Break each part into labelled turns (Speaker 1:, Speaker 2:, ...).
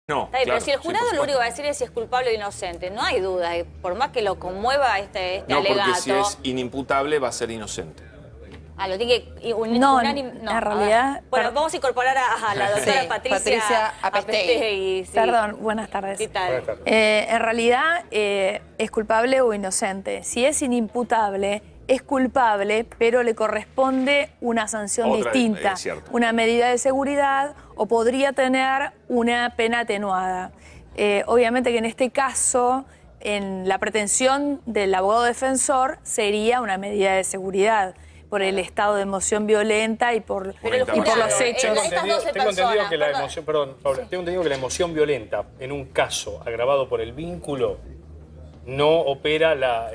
Speaker 1: No,
Speaker 2: Está bien,
Speaker 1: claro,
Speaker 2: pero si el jurado
Speaker 1: sí,
Speaker 2: lo único que va a decir es si es culpable o inocente, no hay duda, por más que lo conmueva este
Speaker 1: no,
Speaker 2: alegato.
Speaker 1: porque si es inimputable va a ser inocente.
Speaker 2: Lo tiene que
Speaker 3: No,
Speaker 2: unánime.
Speaker 3: en realidad...
Speaker 2: Bueno, vamos a incorporar a la doctora
Speaker 4: Sí,
Speaker 2: Patricia
Speaker 4: Apestegui.
Speaker 2: Sí.
Speaker 3: Perdón, buenas tardes.
Speaker 2: ¿Qué tal?
Speaker 5: Buenas tardes.
Speaker 3: En realidad es culpable o inocente. Si es inimputable, es culpable, pero le corresponde una sanción
Speaker 1: Otra,
Speaker 3: distinta,
Speaker 1: es cierto.
Speaker 3: una medida de seguridad o podría tener una pena atenuada. Obviamente que en este caso, en la pretensión del abogado defensor sería una medida de seguridad por el estado de emoción violenta y por los hechos.
Speaker 5: Tengo entendido que la emoción, perdón, Paula, tengo entendido que la emoción violenta en un caso agravado por el vínculo no opera la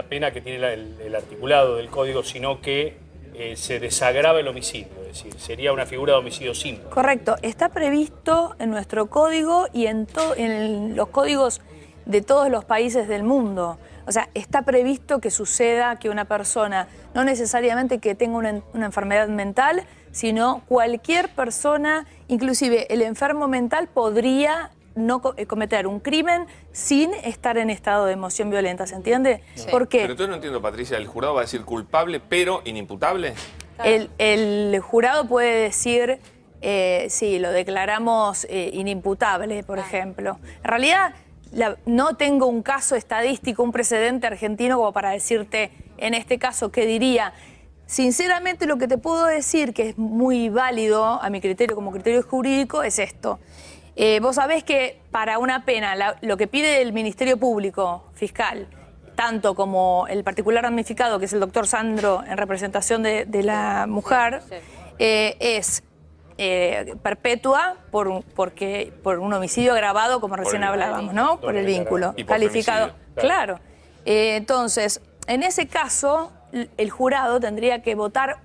Speaker 5: pena que tiene el articulado del código, sino que se desagrava el homicidio, es decir, sería una figura de homicidio simple.
Speaker 3: Correcto, está previsto en nuestro código y en los códigos de todos los países del mundo. O sea, está previsto que suceda que una persona, no necesariamente que tenga una enfermedad mental, sino cualquier persona, inclusive el enfermo mental, podría no cometer un crimen sin estar en estado de emoción violenta, ¿se entiende?
Speaker 4: Sí.
Speaker 3: ¿Por qué?
Speaker 1: Pero entonces no entiendo, Patricia, ¿el jurado va a decir culpable pero inimputable?
Speaker 3: El jurado puede decir, sí, lo declaramos inimputable, por ejemplo. En realidad, no tengo un caso estadístico, un precedente argentino como para decirte en este caso qué diría. Sinceramente, lo que te puedo decir, que es muy válido a mi criterio como criterio jurídico, es esto. Vos sabés que para una pena, lo que pide el Ministerio Público Fiscal, tanto como el particular damnificado, que es el doctor Sandro, en representación de la mujer, es perpetua por un homicidio agravado, como recién hablábamos, ¿no? Por el vínculo
Speaker 1: Y por
Speaker 3: calificado.
Speaker 1: femicidio.
Speaker 3: Claro. Entonces, en ese caso, el jurado tendría que votar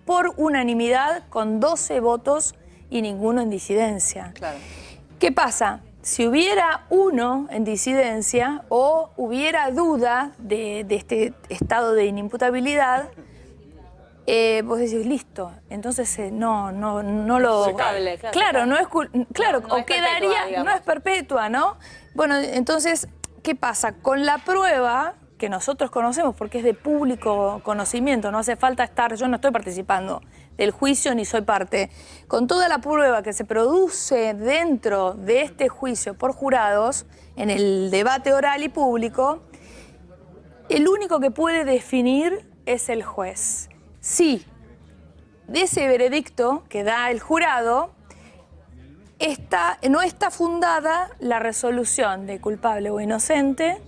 Speaker 3: por unanimidad con 12 votos y ninguno en disidencia.
Speaker 4: Claro.
Speaker 3: ¿Qué pasa? Si hubiera uno en disidencia o hubiera duda de este estado de inimputabilidad, vos decís, listo, entonces no lo...
Speaker 1: Se cae.
Speaker 3: Claro, no es claro,
Speaker 2: No
Speaker 3: o
Speaker 2: es
Speaker 3: quedaría,
Speaker 2: perpetua, digamos.
Speaker 3: no es perpetua, ¿no? Bueno, entonces, ¿qué pasa? Con la prueba que nosotros conocemos, porque es de público conocimiento, no hace falta estar, yo no estoy participando del juicio ni soy parte, con toda la prueba que se produce dentro de este juicio por jurados, en el debate oral y público, el único que puede definir es el juez. Sí, de ese veredicto que da el jurado, no está fundada la resolución de culpable o inocente.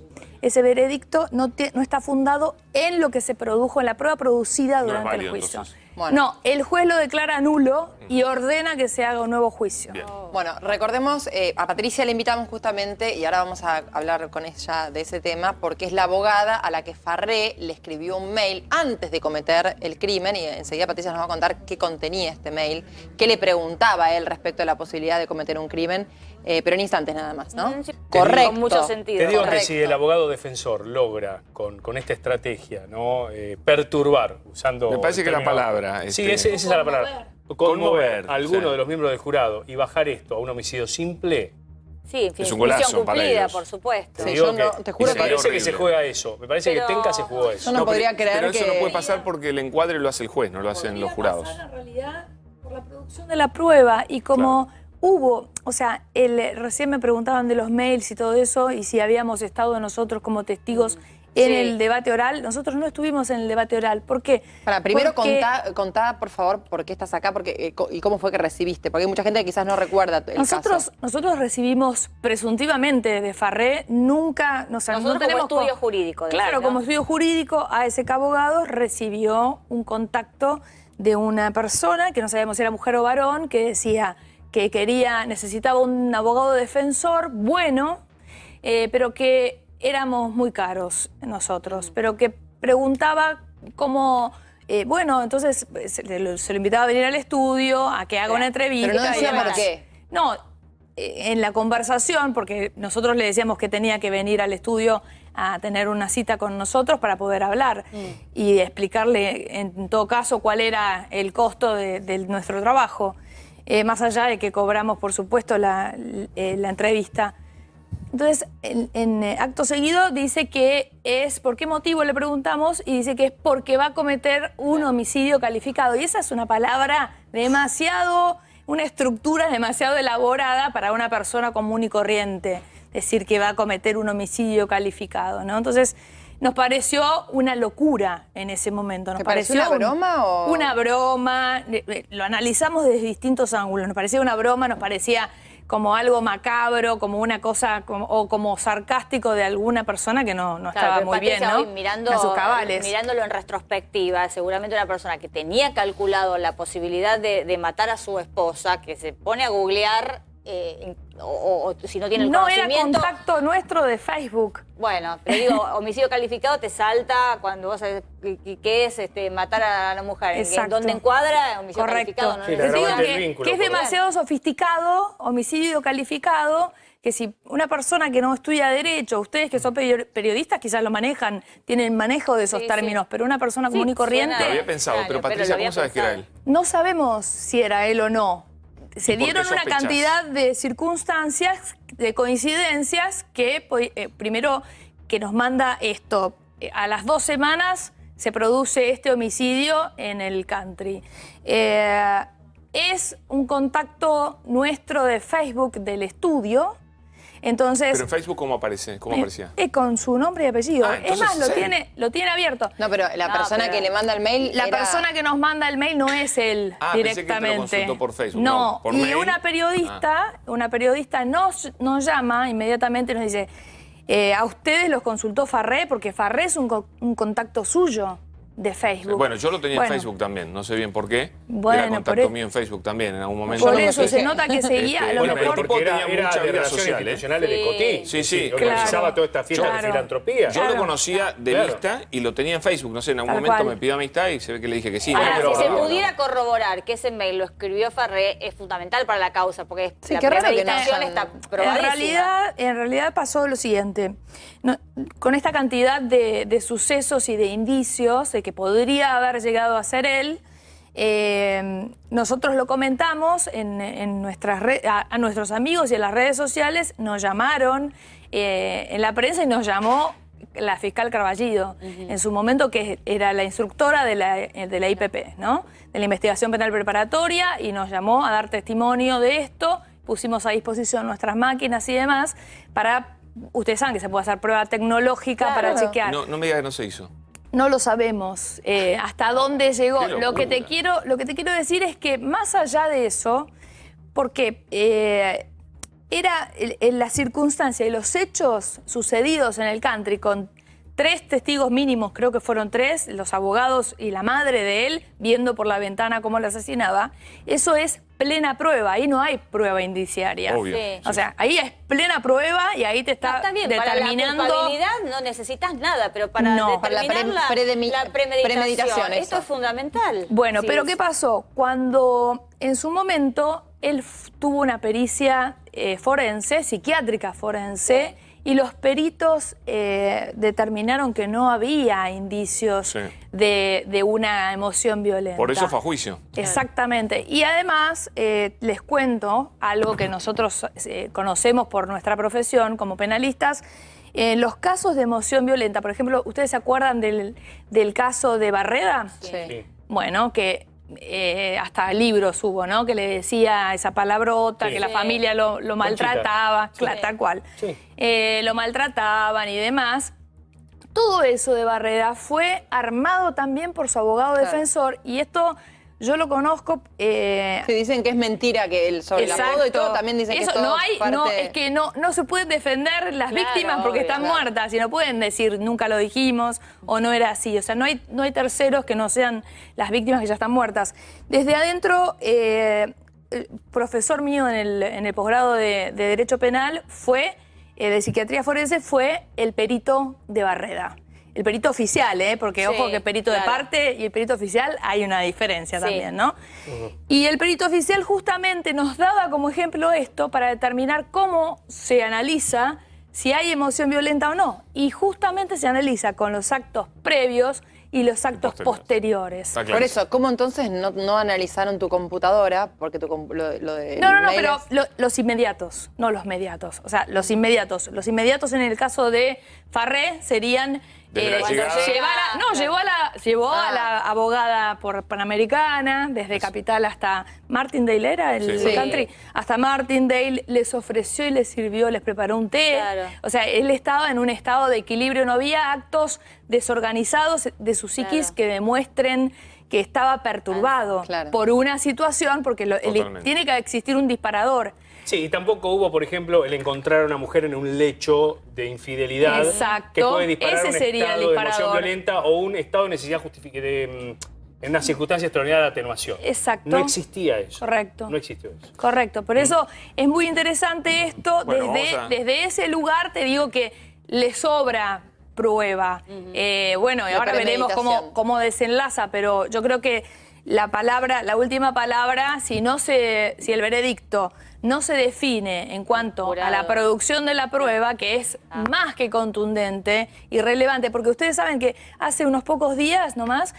Speaker 3: Ese veredicto no está fundado en lo que se produjo, en la prueba producida
Speaker 1: No es
Speaker 3: durante el
Speaker 1: válido,
Speaker 3: juicio.
Speaker 1: entonces.
Speaker 4: Bueno.
Speaker 3: No, el juez lo declara nulo y ordena que se haga un nuevo juicio.
Speaker 1: Bien.
Speaker 4: Bueno, recordemos, a Patricia la invitamos justamente, y ahora vamos a hablar con ella de ese tema, porque es la abogada a la que Farré le escribió un mail antes de cometer el crimen, y enseguida Patricia nos va a contar qué contenía este mail, qué le preguntaba a él respecto a la posibilidad de cometer un crimen, pero en instantes nada más, ¿no?
Speaker 2: Sí.
Speaker 4: Correcto.
Speaker 2: Con mucho sentido.
Speaker 5: Te digo que
Speaker 4: Correcto.
Speaker 5: si el abogado defensor logra con esta estrategia, ¿no? Perturbar, usando...
Speaker 1: Me parece que la palabra,
Speaker 5: Sí, esa es la palabra.
Speaker 1: Conmover,
Speaker 5: a alguno
Speaker 1: sí.
Speaker 5: de los miembros del jurado y bajar esto a un homicidio simple.
Speaker 2: Sí, en fin,
Speaker 1: Es un golazo
Speaker 2: misión
Speaker 1: para
Speaker 2: cumplida,
Speaker 1: ellos.
Speaker 2: por supuesto.
Speaker 4: Sí,
Speaker 5: Digo
Speaker 4: yo no- te juro
Speaker 5: me
Speaker 4: que-
Speaker 5: parece que
Speaker 1: horrible.
Speaker 5: se juega eso. Me parece
Speaker 2: Pero-
Speaker 5: que Tenca se jugó eso.
Speaker 4: Yo no podría creer
Speaker 1: pero eso
Speaker 4: que-
Speaker 1: no puede pasar porque el encuadre lo hace el juez, no lo hacen los jurados.
Speaker 3: En realidad, por la producción de la prueba y como hubo, o sea, recién me preguntaban de los mails y todo eso y si habíamos estado nosotros como testigos en
Speaker 2: Sí.
Speaker 3: el debate oral. Nosotros no estuvimos en el debate oral. ¿Por qué?
Speaker 4: Primero
Speaker 3: Porque
Speaker 4: contá, por favor, por qué estás acá y cómo fue que recibiste, porque hay mucha gente que quizás no recuerda el caso.
Speaker 3: nosotros recibimos presuntivamente de Farré, nunca, no
Speaker 2: Nosotros
Speaker 3: tenemos
Speaker 2: como estudio jurídico. decís,
Speaker 3: Claro,
Speaker 2: ¿no?
Speaker 3: como estudio jurídico, ASK Abogados recibió un contacto de una persona, que no sabíamos si era mujer o varón, que decía que necesitaba un abogado defensor bueno, pero que éramos muy caros nosotros, pero que preguntaba cómo... bueno, entonces se lo invitaba a venir al estudio, a que haga una entrevista.
Speaker 4: Pero no decía
Speaker 3: y demás.
Speaker 4: por qué.
Speaker 3: No, en la conversación, porque nosotros le decíamos que tenía que venir al estudio a tener una cita con nosotros para poder hablar y explicarle, en todo caso, cuál era el costo de nuestro trabajo. más allá de que cobramos, por supuesto, la entrevista. Entonces, en acto seguido dice que es, ¿por qué motivo? Le preguntamos, y dice que es porque va a cometer un homicidio calificado. Y esa es una palabra demasiado, una estructura demasiado elaborada para una persona común y corriente, decir que va a cometer un homicidio calificado, ¿no? Entonces, nos pareció una locura en ese momento.
Speaker 4: ¿Te pareció una broma o...?
Speaker 3: Una broma, lo analizamos desde distintos ángulos. Nos parecía una broma, nos parecía como algo macabro, como una cosa, o como sarcástico de alguna persona que no estaba muy bien, ¿no?
Speaker 2: Mirando,
Speaker 3: en sus cabales.
Speaker 2: Mirándolo en retrospectiva, seguramente una persona que tenía calculado la posibilidad de matar a su esposa, que se pone a googlear, o si no tiene el conocimiento...
Speaker 3: No, era contacto nuestro de Facebook.
Speaker 2: Bueno, pero digo, homicidio calificado te salta cuando vos sabés qué es matar a la mujer.
Speaker 3: Exacto.
Speaker 2: ¿Dónde encuadra homicidio calificado? No,
Speaker 5: Sí,
Speaker 3: Les digo
Speaker 5: vínculo,
Speaker 3: que es demasiado sofisticado, homicidio calificado, que si una persona que no estudia derecho, ustedes que son periodistas quizás lo manejan, tienen manejo de esos términos, pero una persona común y corriente...
Speaker 1: Lo había pensado, pero Patricia, ¿cómo sabes que era él?
Speaker 3: No sabemos si era él o no. Se dieron una
Speaker 1: sospechás?
Speaker 3: cantidad de circunstancias, de coincidencias, que primero que nos manda esto. A las 2 semanas se produce este homicidio en el country. Es un contacto nuestro de Facebook del estudio. Entonces,
Speaker 1: ¿Pero en Facebook cómo aparece? ¿Cómo aparecía?
Speaker 3: con su nombre y apellido.
Speaker 1: Ah,
Speaker 3: Es más,
Speaker 1: entonces,
Speaker 3: lo tiene abierto.
Speaker 4: No, pero la persona que le manda el mail
Speaker 3: La
Speaker 4: era...
Speaker 3: persona que nos manda el mail no es él
Speaker 1: Pensé que te lo
Speaker 3: directamente.
Speaker 1: consultó por Facebook.
Speaker 3: No,
Speaker 1: por
Speaker 3: y
Speaker 1: mail.
Speaker 3: una periodista nos llama inmediatamente y nos dice, a ustedes los consultó Farré, porque Farré es un contacto suyo de Facebook.
Speaker 1: Bueno, yo lo tenía
Speaker 3: Bueno,
Speaker 1: en Facebook también, no sé bien por qué.
Speaker 3: Bueno,
Speaker 1: era contacto mío en Facebook también en algún momento.
Speaker 3: Por
Speaker 4: no me
Speaker 3: eso se
Speaker 4: fijé.
Speaker 3: nota que seguía a lo
Speaker 5: Bueno, pero
Speaker 3: mejor...
Speaker 5: porque
Speaker 1: tenía
Speaker 5: era
Speaker 1: mucha
Speaker 5: de
Speaker 1: vida
Speaker 5: relaciones
Speaker 1: social,
Speaker 5: institucionales de Cotí.
Speaker 1: Sí, sí,
Speaker 5: Organizaba
Speaker 3: claro.
Speaker 5: toda esta fiesta de
Speaker 3: Claro.
Speaker 5: filantropía.
Speaker 1: Yo
Speaker 3: Claro.
Speaker 1: lo conocía de
Speaker 5: Claro.
Speaker 1: vista y lo tenía en Facebook. No sé, en algún
Speaker 3: Tal
Speaker 1: momento
Speaker 3: cual.
Speaker 1: me pidió amistad y se ve que le dije que sí.
Speaker 2: Ahora,
Speaker 5: pero-
Speaker 2: si se pudiera corroborar que ese mail lo escribió Farré, es fundamental para la causa, porque
Speaker 4: Sí,
Speaker 2: la
Speaker 4: qué raro que no
Speaker 2: premeditación
Speaker 4: hayan-
Speaker 2: está probadísima.
Speaker 3: En realidad pasó lo siguiente. Con esta cantidad de sucesos y de indicios de que podría haber llegado a ser él, nosotros lo comentamos en nuestras a nuestros amigos y en las redes sociales, nos llamaron en la prensa y nos llamó la fiscal Carballido, en su momento, que era la instructora de la IPP, ¿no? De la Investigación Penal Preparatoria, y nos llamó a dar testimonio de esto. Pusimos a disposición nuestras máquinas y demás para... Ustedes saben que se puede hacer prueba tecnológica
Speaker 4: Claro.
Speaker 3: para chequear.
Speaker 1: No me digas que no se hizo.
Speaker 3: No lo sabemos hasta dónde llegó.
Speaker 1: Qué
Speaker 3: Lo que te quiero decir es que más allá de eso, porque era la circunstancia y los hechos sucedidos en el country con 3 testigos mínimos, creo que fueron 3, los abogados y la madre de él, viendo por la ventana cómo lo asesinaba, eso es plena prueba, ahí no hay prueba indiciaria.
Speaker 1: Obvio.
Speaker 2: Sí.
Speaker 3: O sea, ahí es plena prueba y ahí te está
Speaker 2: bien,
Speaker 3: determinando...
Speaker 2: para la culpabilidad no necesitas nada, pero para
Speaker 3: No.
Speaker 4: Para la
Speaker 2: determinar la
Speaker 4: premeditación,
Speaker 2: esto
Speaker 4: eso.
Speaker 2: es fundamental.
Speaker 3: Bueno,
Speaker 2: Sí,
Speaker 3: pero
Speaker 2: sí.
Speaker 3: ¿qué pasó? Cuando en su momento él tuvo una pericia forense, psiquiátrica forense, y los peritos determinaron que no había indicios
Speaker 1: Sí.
Speaker 3: de una emoción violenta.
Speaker 1: Por eso fue a juicio.
Speaker 3: Exactamente. Y además, les cuento algo que nosotros conocemos por nuestra profesión como penalistas. Los casos de emoción violenta, por ejemplo, ¿ustedes se acuerdan del caso de Barreda?
Speaker 4: Sí.
Speaker 3: Bueno, que hasta libros hubo, ¿no? Que le decía esa palabrota,
Speaker 5: Sí.
Speaker 3: que la
Speaker 2: Sí.
Speaker 3: familia lo maltrataba, claro, tal cual.
Speaker 5: Sí.
Speaker 3: Lo maltrataban y demás. Todo eso de Barreda fue armado también por su abogado
Speaker 4: Claro.
Speaker 3: defensor, y esto yo lo conozco.
Speaker 4: Sí, dicen que es mentira que el sobre el apodo y todo, también dicen que
Speaker 3: Eso,
Speaker 4: es todo
Speaker 3: es que no se pueden defender las
Speaker 2: Claro,
Speaker 3: víctimas porque
Speaker 2: obvio,
Speaker 3: están
Speaker 4: claro.
Speaker 3: muertas, y no pueden decir nunca lo dijimos o no era así. O sea, no hay terceros que no sean las víctimas que ya están muertas. Desde adentro, el profesor mío en el posgrado de Derecho Penal de Psiquiatría Forense, fue el perito de Barreda. El perito oficial, porque
Speaker 2: Sí,
Speaker 3: ojo que perito de
Speaker 2: claro.
Speaker 3: parte y el perito oficial hay una diferencia
Speaker 2: Sí.
Speaker 3: también, ¿no? Y el perito oficial justamente nos daba como ejemplo esto para determinar cómo se analiza si hay emoción violenta o no. Y justamente se analiza con los actos previos y los actos posteriores.
Speaker 1: Está claro.
Speaker 4: Por eso, ¿cómo entonces no analizaron tu computadora? Porque lo de
Speaker 3: No,
Speaker 4: mail
Speaker 3: pero
Speaker 4: es-
Speaker 3: los inmediatos, no los mediatos. O sea, los inmediatos. Los inmediatos en el caso de Farré serían...
Speaker 1: Desde la llegada.
Speaker 3: Llevó a la abogada por Panamericana, desde Capital hasta Martindale, ¿era el
Speaker 1: Sí.
Speaker 3: country? Hasta Martindale, les ofreció y les sirvió, les preparó un té.
Speaker 2: Claro.
Speaker 3: O sea, él estaba en un estado de equilibrio, no había actos desorganizados de su psiquis
Speaker 2: Claro.
Speaker 3: que demuestren que estaba perturbado
Speaker 4: claro.
Speaker 3: por una situación, porque
Speaker 1: Totalmente.
Speaker 3: tiene que existir un disparador.
Speaker 5: Sí, y tampoco hubo, por ejemplo, el encontrar a una mujer en un lecho de infidelidad
Speaker 3: Exacto.
Speaker 5: que puede disparar
Speaker 3: Ese
Speaker 5: un
Speaker 3: sería el
Speaker 5: estado de emoción
Speaker 3: disparador.
Speaker 5: violenta o un estado de necesidad en una circunstancia extraordinaria de atenuación.
Speaker 3: Exacto.
Speaker 5: No existía eso.
Speaker 3: Correcto.
Speaker 5: No existió eso.
Speaker 3: Correcto, por eso es muy interesante esto.
Speaker 1: Bueno, vamos a-
Speaker 3: Desde ese lugar te digo que le sobra prueba. Bueno, y
Speaker 4: La
Speaker 3: ahora veremos
Speaker 4: premeditación.
Speaker 3: cómo desenlaza, pero yo creo que la última palabra, si el veredicto no se define en cuanto a la
Speaker 2: Jurado.
Speaker 3: producción de la prueba, que es más que contundente y relevante, porque ustedes saben que hace unos pocos días nomás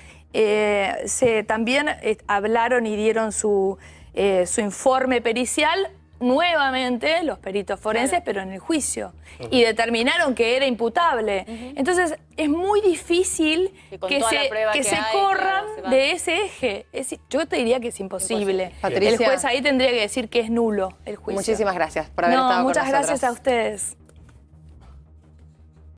Speaker 3: también hablaron y dieron su informe pericial nuevamente los peritos forenses, pero en el juicio, y determinaron que era imputable. Entonces, es muy difícil
Speaker 2: Que con
Speaker 3: que
Speaker 2: toda la prueba
Speaker 3: que
Speaker 2: que
Speaker 3: se
Speaker 2: hay,
Speaker 3: corran
Speaker 2: claro, se va.
Speaker 3: de ese eje. Yo te diría que es imposible.
Speaker 4: Imposible. Patricia.
Speaker 3: El juez ahí tendría que decir que es nulo el juicio.
Speaker 4: Muchísimas gracias por haber
Speaker 3: No,
Speaker 4: estado
Speaker 3: muchas
Speaker 4: con nosotros.
Speaker 3: gracias a ustedes.